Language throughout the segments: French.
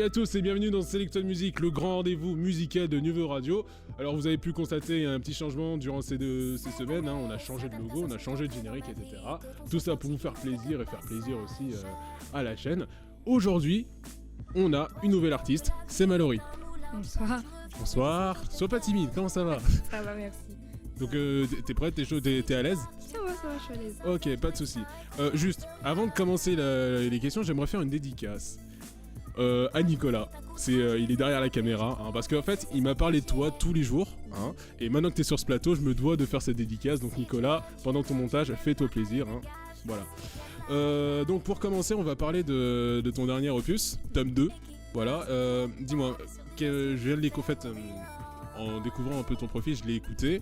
à tous et bienvenue dans Selected Music, le grand rendez-vous musical de Nuvo Radio. Alors vous avez pu constater un petit changement durant ces semaines, on a changé de logo, on a changé de générique, etc. Tout ça pour vous faire plaisir et faire plaisir aussi à la chaîne. Aujourd'hui, on a une nouvelle artiste, c'est Mallory. Bonsoir. Bonsoir, sois pas timide, comment ça va? Ça va, merci. Donc t'es prête, t'es chaud, t'es à l'aise? Ça va, je suis à l'aise. Ok, pas de soucis. Juste, avant de commencer les questions, j'aimerais faire une dédicace à Nicolas. Il est derrière la caméra, parce qu'en fait, il m'a parlé de toi tous les jours. Et maintenant que t'es sur ce plateau, je me dois de faire cette dédicace. Donc Nicolas, pendant ton montage, fais-toi plaisir. Voilà. Donc pour commencer, on va parler de ton dernier opus, tome 2. Voilà. Dis-moi, je viens de l'écouter, en fait, en découvrant un peu ton profil, je l'ai écouté.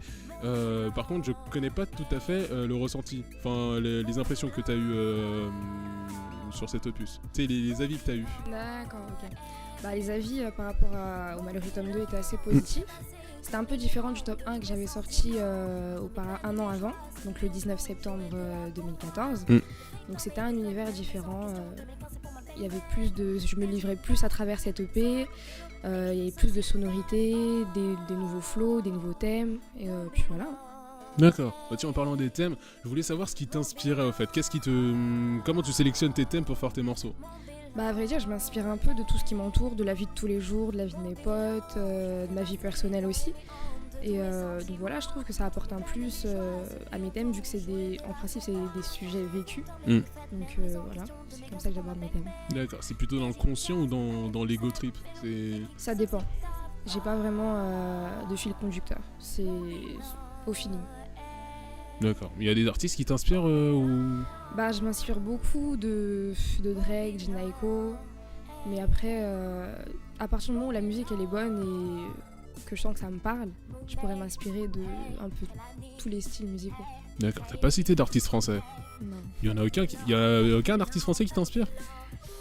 Par contre, je connais pas tout à fait le ressenti, enfin les impressions que t'as eues sur cet opus. Tu sais, les avis que t'as eu. D'accord, ok. Bah, les avis par rapport au Mallory tome 2 étaient assez positifs. C'était un peu différent du top 1 que j'avais sorti un an avant, donc le 19 septembre 2014. Donc c'était un univers différent. Il y avait je me livrais plus à travers cette EP. Il y avait plus de sonorités, des nouveaux flows, des nouveaux thèmes, et puis voilà. D'accord. Bah tiens, en parlant des thèmes, je voulais savoir ce qui t'inspirait au fait. Comment tu sélectionnes tes thèmes pour faire tes morceaux? Bah à vrai dire, je m'inspire un peu de tout ce qui m'entoure, de la vie de tous les jours, de la vie de mes potes, de ma vie personnelle aussi. Et donc voilà, je trouve que ça apporte un plus à mes thèmes, vu que en principe c'est des sujets vécus. Donc voilà, c'est comme ça que j'aborde mes thèmes. D'accord, c'est plutôt dans le conscient ou dans l'ego trip? Ça dépend. J'ai pas vraiment de fil conducteur, c'est au feeling. D'accord, il y a des artistes qui t'inspirent ou... Bah je m'inspire beaucoup de Drake, Jhené, mais après, à partir du moment où la musique elle est bonne et que je sens que ça me parle, je pourrais m'inspirer de un peu tous les styles musicaux. D'accord, t'as pas cité d'artistes français? Non. Il y a aucun artiste français qui t'inspire?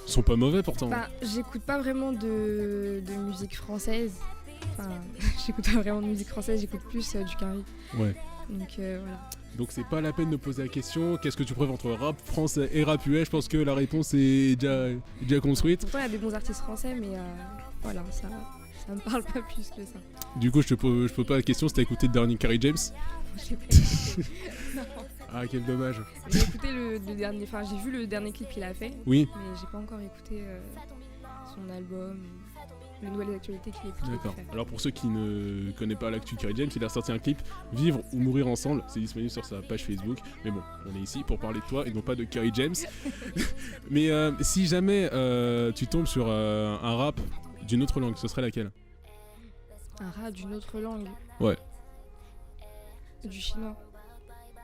Ils sont pas mauvais pourtant. Bah j'écoute pas vraiment de musique française. Enfin, j'écoute pas vraiment de musique française, j'écoute plus du Carry. Ouais. Donc voilà. Donc c'est pas la peine de poser la question, qu'est-ce que tu préfères entre rap français et rap US? Je pense que la réponse est déjà construite. Pourtant il y a des bons artistes français, mais voilà, ça me parle pas plus que ça. Du coup je pose pas la question si t'as écouté le dernier Carry James. J'ai pas écouté. Non. Ah quel dommage. J'ai écouté le dernier, enfin j'ai vu le dernier clip qu'il a fait. Oui. Mais j'ai pas encore écouté son album, les nouvelles actualités qu'il a D'accord. fait. Alors pour ceux qui ne connaissent pas l'actu Carry James, il a sorti un clip Vivre ou mourir ensemble. C'est disponible sur sa page Facebook. Mais bon, on est ici pour parler de toi et non pas de Carry James. Mais si jamais tu tombes sur un rap d'une autre langue, ce serait laquelle? Un rap d'une autre langue? Ouais. Du chinois.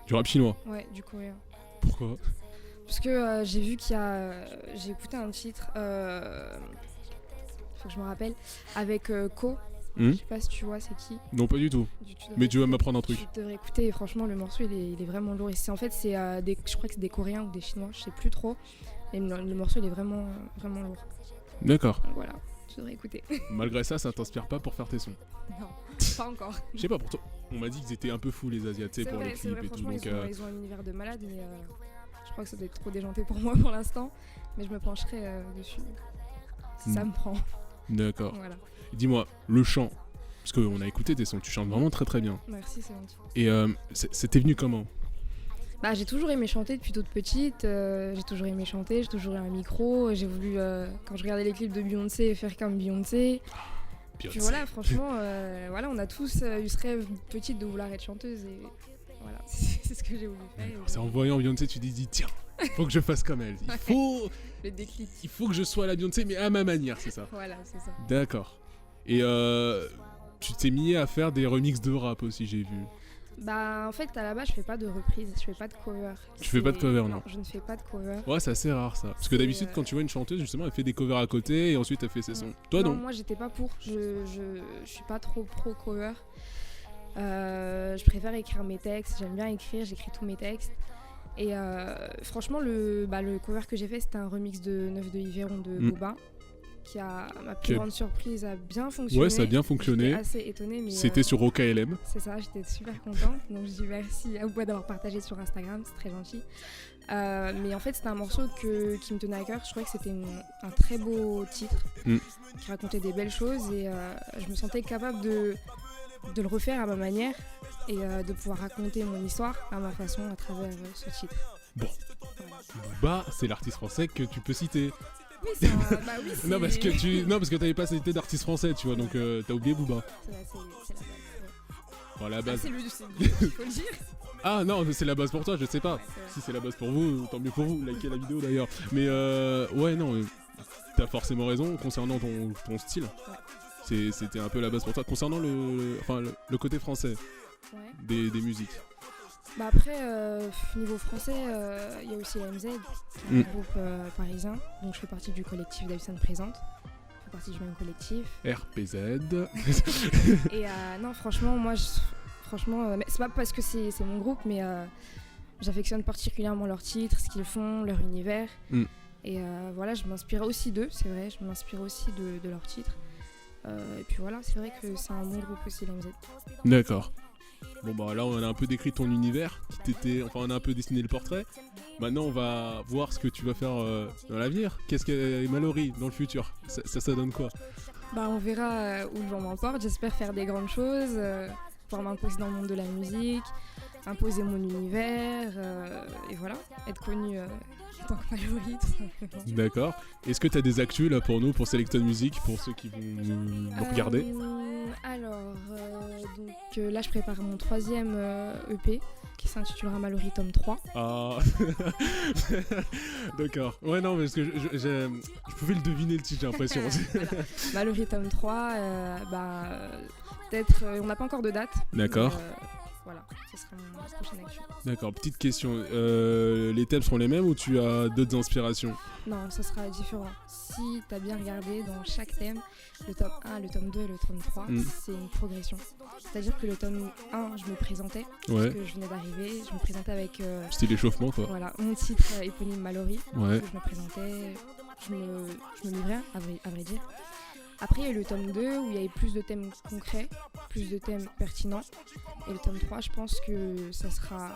Du rap chinois? Ouais, du coréen. Pourquoi? Parce que j'ai vu j'ai écouté un titre, faut que je me rappelle, avec Ko. Je sais pas si tu vois c'est qui. Non pas du tout. Mais tu vas m'apprendre un truc. Tu devrais écouter, et franchement le morceau il est vraiment lourd. Et je crois que c'est des Coréens ou des Chinois, je sais plus trop. Et le morceau il est vraiment, vraiment lourd. D'accord. Donc voilà, tu devrais écouter. Malgré ça t'inspire pas pour faire tes sons? Non, pas encore. Je sais pas, pour toi, on m'a dit qu'ils étaient un peu fous les Asiates pour les clips vrai, et tout. Donc ils ont un univers de malade, mais je crois que ça doit être trop déjanté pour moi pour l'instant. Mais je me pencherai dessus si ça me prend. D'accord. Voilà. Dis-moi, le chant, parce qu'on a écouté tes sons, tu chantes vraiment très très bien. Merci, c'est gentil. Et c'était venu comment? Bah, j'ai toujours aimé chanter depuis toute petite, j'ai toujours aimé chanter, j'ai toujours eu un micro, j'ai voulu, quand je regardais les clips de Beyoncé, faire comme Beyoncé. Puis voilà, franchement, voilà, on a tous eu ce rêve petite de vouloir être chanteuse et voilà, c'est ce que j'ai voulu faire. C'est en voyant Beyoncé, tu te dis tiens, faut que je fasse comme elle. Le déclic. Il faut que je sois la Beyoncé, mais à ma manière, c'est ça. Voilà, c'est ça. D'accord. Et tu t'es mis à faire des remixes de rap aussi, j'ai vu. Bah en fait à la base je fais pas de reprise, je fais pas de cover. Tu fais pas de cover? Non, je ne fais pas de cover. Ouais, c'est assez rare ça. Parce que d'habitude quand tu vois une chanteuse justement elle fait des covers à côté et ensuite elle fait ses sons. Toi non? Moi j'étais pas pour, je suis pas trop pro cover. Je préfère écrire mes textes, j'aime bien écrire, j'écris tous mes textes. Et franchement le cover que j'ai fait c'était un remix de Neuf de Yveron de Boba. Qui a, ma plus grande surprise, a bien fonctionné. Ouais, ça a bien fonctionné. J'étais assez étonnée. Mais c'était sur OKLM. C'est ça, j'étais super contente. Donc je dis merci à vous d'avoir partagé sur Instagram, c'est très gentil. Mais en fait, c'était un morceau qui me tenait à cœur. Je trouvais que c'était un très beau titre qui racontait des belles choses et je me sentais capable de le refaire à ma manière et de pouvoir raconter mon histoire à ma façon à travers ce titre. Bon, Booba, c'est l'artiste français que tu peux citer. Oui, c'est oui, non, parce que t'avais pas cité d'artiste français, tu vois, donc t'as oublié Booba. C'est la base. Bon, la base. C'est le il faut le dire. Ah non, c'est la base pour toi, je sais pas. Ouais, si c'est la base pour vous, tant mieux pour vous, likez la vidéo d'ailleurs. Mais ouais, non, t'as forcément raison concernant ton style. Ouais. C'était un peu la base pour toi. Concernant le côté français des musiques. Bah après, niveau français, il y a aussi la MZ, qui est un groupe parisien. Donc je fais partie du collectif Davison Présente. Je fais partie du même collectif. RPZ. Et non, franchement, moi, c'est pas parce que c'est mon groupe, mais j'affectionne particulièrement leurs titres, ce qu'ils font, leur univers. Et voilà, je m'inspire aussi d'eux, c'est vrai, je m'inspire aussi de leurs titres. Et puis voilà, c'est vrai que c'est un bon groupe aussi, la MZ. D'accord. Bon bah là on a un peu décrit ton univers, on a un peu dessiné le portrait. Maintenant on va voir ce que tu vas faire dans l'avenir. Qu'est-ce que Mallory dans le futur, ça donne quoi? Bah on verra où le vent m'emporte, j'espère faire des grandes choses, pouvoir m'imposer dans le monde de la musique, imposer mon univers, et voilà, être connue en tant que Mallory tout simplement. D'accord. Est-ce que tu as des actus là pour nous, pour Selecton Music, pour ceux qui vont nous regarder? Alors, là je prépare mon 3e EP qui s'intitulera Mallory tome 3. Ah d'accord. Ouais non, parce que je pouvais le deviner le titre, j'ai l'impression. Voilà. Mallory tome 3, peut-être, on n'a pas encore de date. D'accord. Voilà, ce sera mon prochaine action. D'accord, petite question, les thèmes seront les mêmes ou tu as d'autres inspirations? Non, ça sera différent. Si tu as bien regardé, dans chaque thème, le tome 1, le tome 2 et le tome 3, c'est une progression. C'est-à-dire que le tome 1, je me présentais, parce que je venais d'arriver, je me présentais avec... Style échauffement quoi. Voilà, mon titre éponyme Mallory, je me présentais, je me livrais, à vrai dire. Après, il y a eu le tome 2 où il y avait plus de thèmes concrets, plus de thèmes pertinents. Et le tome 3, je pense que ça sera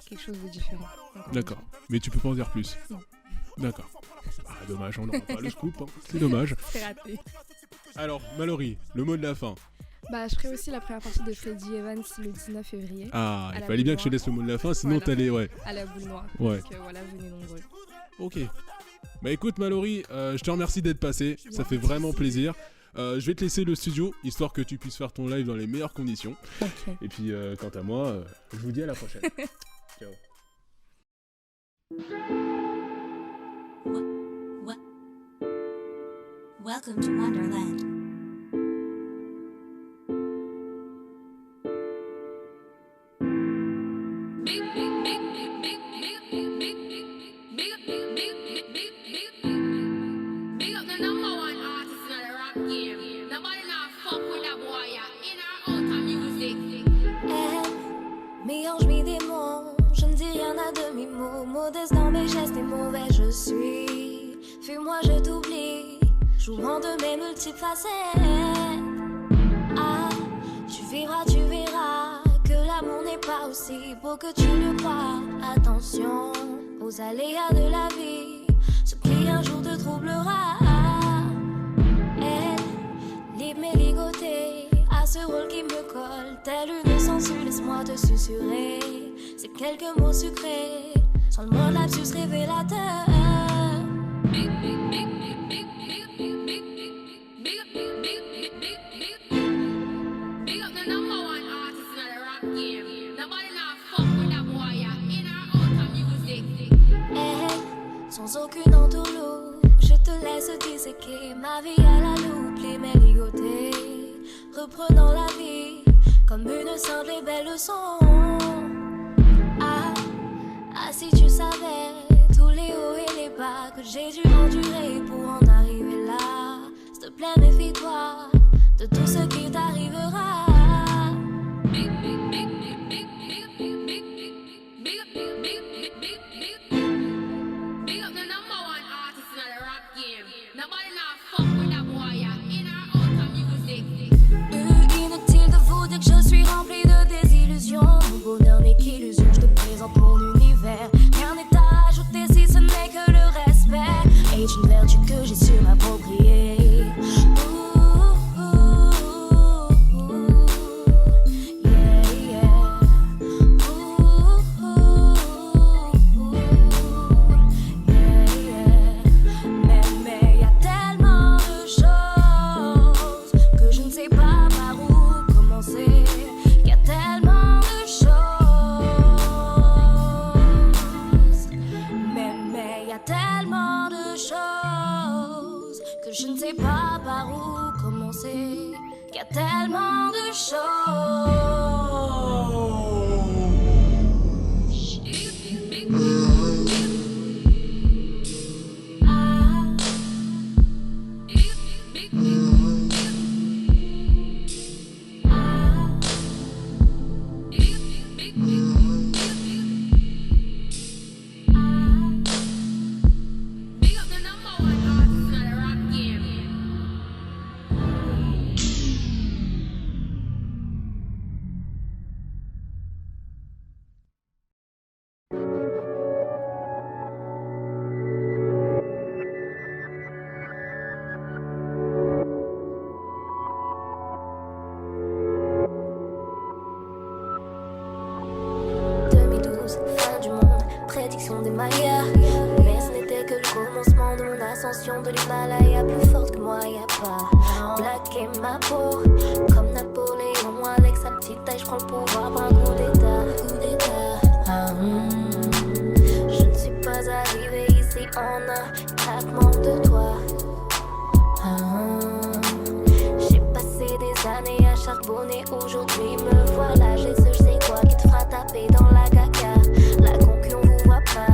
quelque chose de différent. D'accord. Mais tu peux pas en dire plus? Non. D'accord. Ah, dommage, on n'aura pas le scoop. Hein. C'est dommage. C'est raté. Alors, Mallory, le mot de la fin. Bah, je ferai aussi la première partie de Freddie Evans le 19 février. Ah, il fallait bien que je laisse le mot de la fin, sinon t'allais, à la boule noire. Ouais. Donc voilà, venez nombreux. Ok. Bah écoute Mallory, je te remercie d'être passé, ça fait vraiment plaisir. Je vais te laisser le studio, histoire que tu puisses faire ton live dans les meilleures conditions. Okay. Et puis quant à moi, je vous dis à la prochaine. Ciao. Welcome to Wonderland. Mélange mes démons, je ne dis rien à demi-mot. Modeste dans mes gestes et mauvais je suis. Fais-moi, je t'oublie, jouant de mes multiples facettes. Ah, tu verras que l'amour n'est pas aussi beau que tu le crois. Attention aux aléas de la vie, ce qui un jour te troublera. Elle, libre mais ligotée, à ce rôle qui me colle, telle une censure, laisse-moi te susurrer. C'est quelques mots sucrés, sans le mot lapsus révélateur. Sans aucune entourloupe, je te laisse disséquer ma vie à la loupe, les mains ligotées, reprenant la vie comme une simple et belle leçon. Ah, si tu savais tous les hauts et les bas que j'ai dû endurer pour en arriver là. S'il te plaît, méfie-toi de tout ce qui t'arrivera. Inutile de vous dire que je suis remplie de désillusions. Mon bonheur n'est qu'illusion, je te présente mon univers. Rien n'est à l'ascension des Mayas. Mais ce n'était que le commencement de mon ascension de l'Himalaya. Plus forte que moi, y'a pas plaqué ma peau. Comme Napoléon avec sa petite taille, j'prends le pouvoir par un coup d'état. Je ne suis pas arrivé ici en un claquement de doigts. J'ai passé des années à charbonner, aujourd'hui me voilà. J'ai ce je sais quoi qui te fera taper dans la caca. La concu on vous voit pas,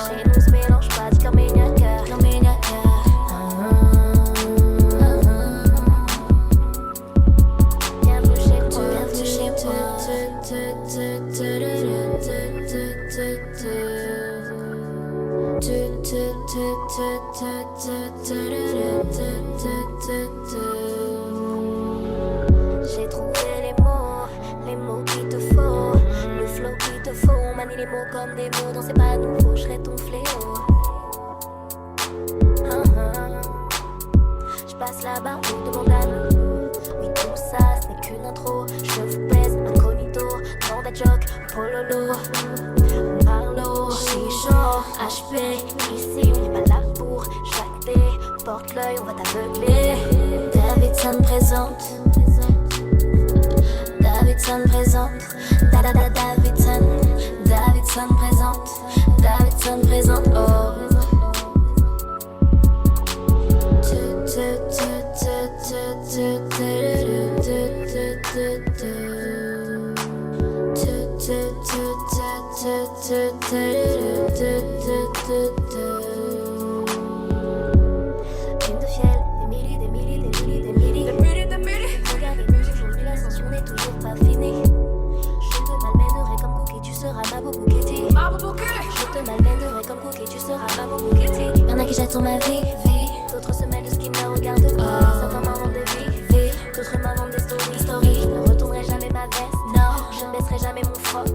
chez nous se mélange pas de Carméniaca. Viens toucher moi, viens toucher moi. J'ai trouvé les mots qu'il te faut, le flow qu'il te faut. On manie les mots comme des mots, non c'est pas nouveau, je serai ton fléau. Je passe la barre, on demande à nous. Oui tout ça, ce n'est qu'une intro. Je vous baise, incognito, nom d'un joke, pololo. Marlo, chicho, HP, ici on n'est pas là pour jacter. Porte l'œil, on va t'aveugler. Davidson présente. Davidson présente. Davidson. Davidson présente. Davidson présente. Oh. Lune de fiel, des millis. Regardez, aujourd'hui l'ascension n'est toujours pas finie. Je te malmènerai comme Cookie, tu seras ma boubouketi. Je te malmènerai comme Cookie, tu seras ma boubouketi. Y'en a qui jettent sur ma vie. D'autres se mêlent de ce qui ne regarde pas. Certains m'inventent des vies. D'autres m'inventent des stories. Je ne retournerai jamais ma veste. Non, je ne baisserai jamais mon froc.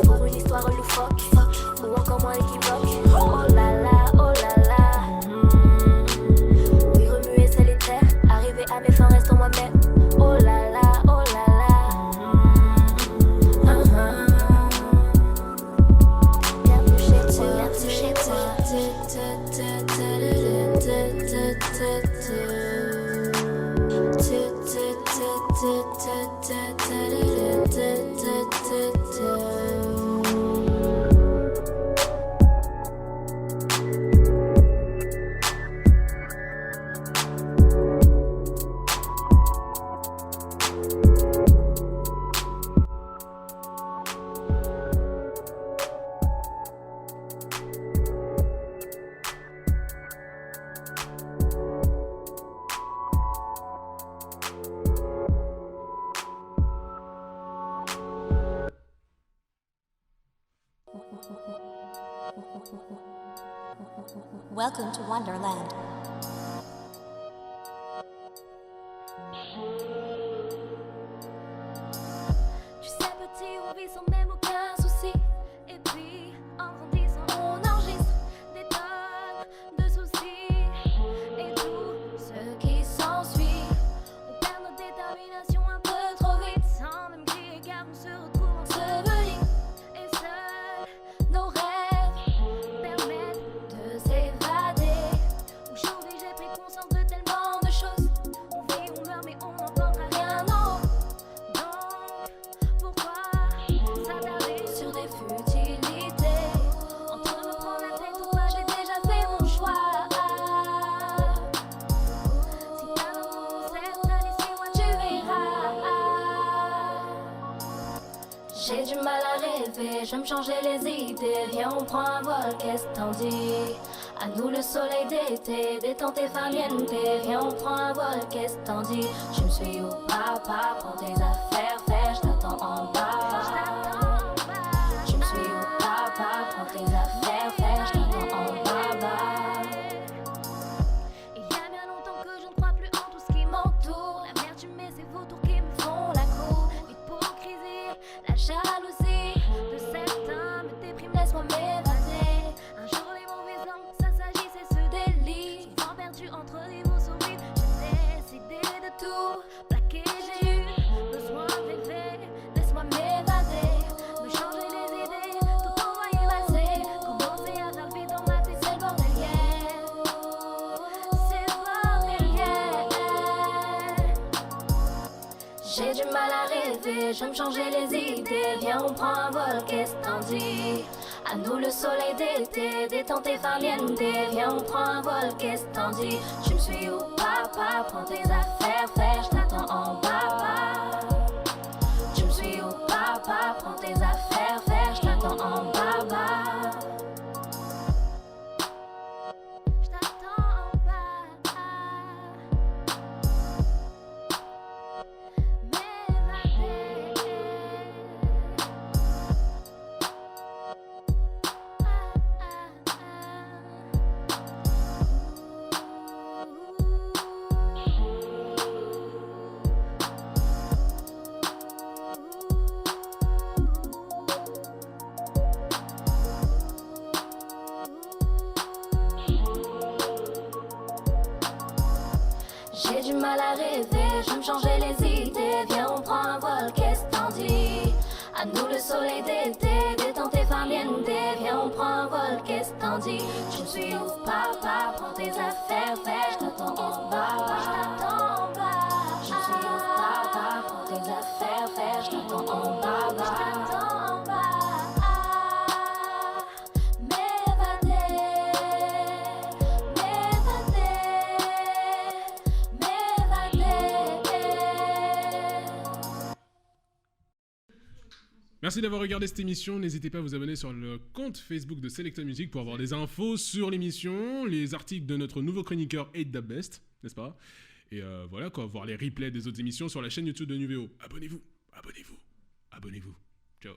Pour une histoire loufoque. Ou encore moins équivoque. Oh là là. Oui, remuer c'est les terres. Arriver à mes fins, restons moi-même. Oh là là. Viens toucher moi. Welcome to Wonderland. Tu sais petit, on vit sans même aucun souci. Et puis, en grandissant, on enregistre des tonnes de soucis. Et tout ce qui s'ensuit, on perd notre détermination un peu trop vite. Sans même crier car on se retrouve ensevelis. Et seuls nos rêves permettent de s'évader. Aujourd'hui j'ai pris conscience de tellement de choses. On vit, on meurt mais on n'entendra rien en haut. Donc pourquoi s'attarder sur des futilités? Entre me prendre la tête ou pas, j'ai déjà fait mon choix. Si t'as le concept, allez suis-moi, tu verras. J'ai du mal à rêver, je vais me changer les idées. Viens on prend un vol, qu'est-ce que t'en dis? À nous le soleil d'été, détente et farniente. Viens on prend un vol, qu'est-ce que t'en dis? Je me suis au papa, prends tes affaires, fais, je t'attends en bas. Je me suis au papa, prends tes affaires, fais, je t'attends en bas. Il y a bien longtemps que je ne crois plus en tout ce qui m'entoure. La merde tu mets ces vautours qui me font la cour. L'hypocrisie, la jalousie de certains me déprime, laisse-moi m'évader. Un jour les mauvais angles, ça s'agissait ce délit. Souvent perdu entre des mots sourires, j'ai décidé de tout plaquer. J'ai eu besoin je vais me changer les idées. Viens, on prend un vol, qu'est-ce que t'en dis? À nous le soleil d'été, détente et farniente. Viens, on prend un vol, qu'est-ce que t'en dis? Tu me suis où, papa? Prends tes affaires, faire, je t'attends en bas. Tu me suis où, papa? Prends tes affaires, faire, je t'attends en bas. J'ai du mal à rêver, je vais me changer les idées. Viens, on prend un vol, qu'est-ce que t'en dis? À nous le soleil d'été, détente et farniente. Viens, on prend un vol, qu'est-ce que t'en dis? Je me suis où, papa? Prends tes affaires, fais, je t'attends en bas. Je me suis où, papa? Prends tes affaires, fais, je t'attends en bas. Merci d'avoir regardé cette émission. N'hésitez pas à vous abonner sur le compte Facebook de Selecta Music pour avoir des infos sur l'émission, les articles de notre nouveau chroniqueur 8DABEST, n'est-ce pas? Et voilà quoi, voir les replays des autres émissions sur la chaîne YouTube de Nuveo. Abonnez-vous. Ciao.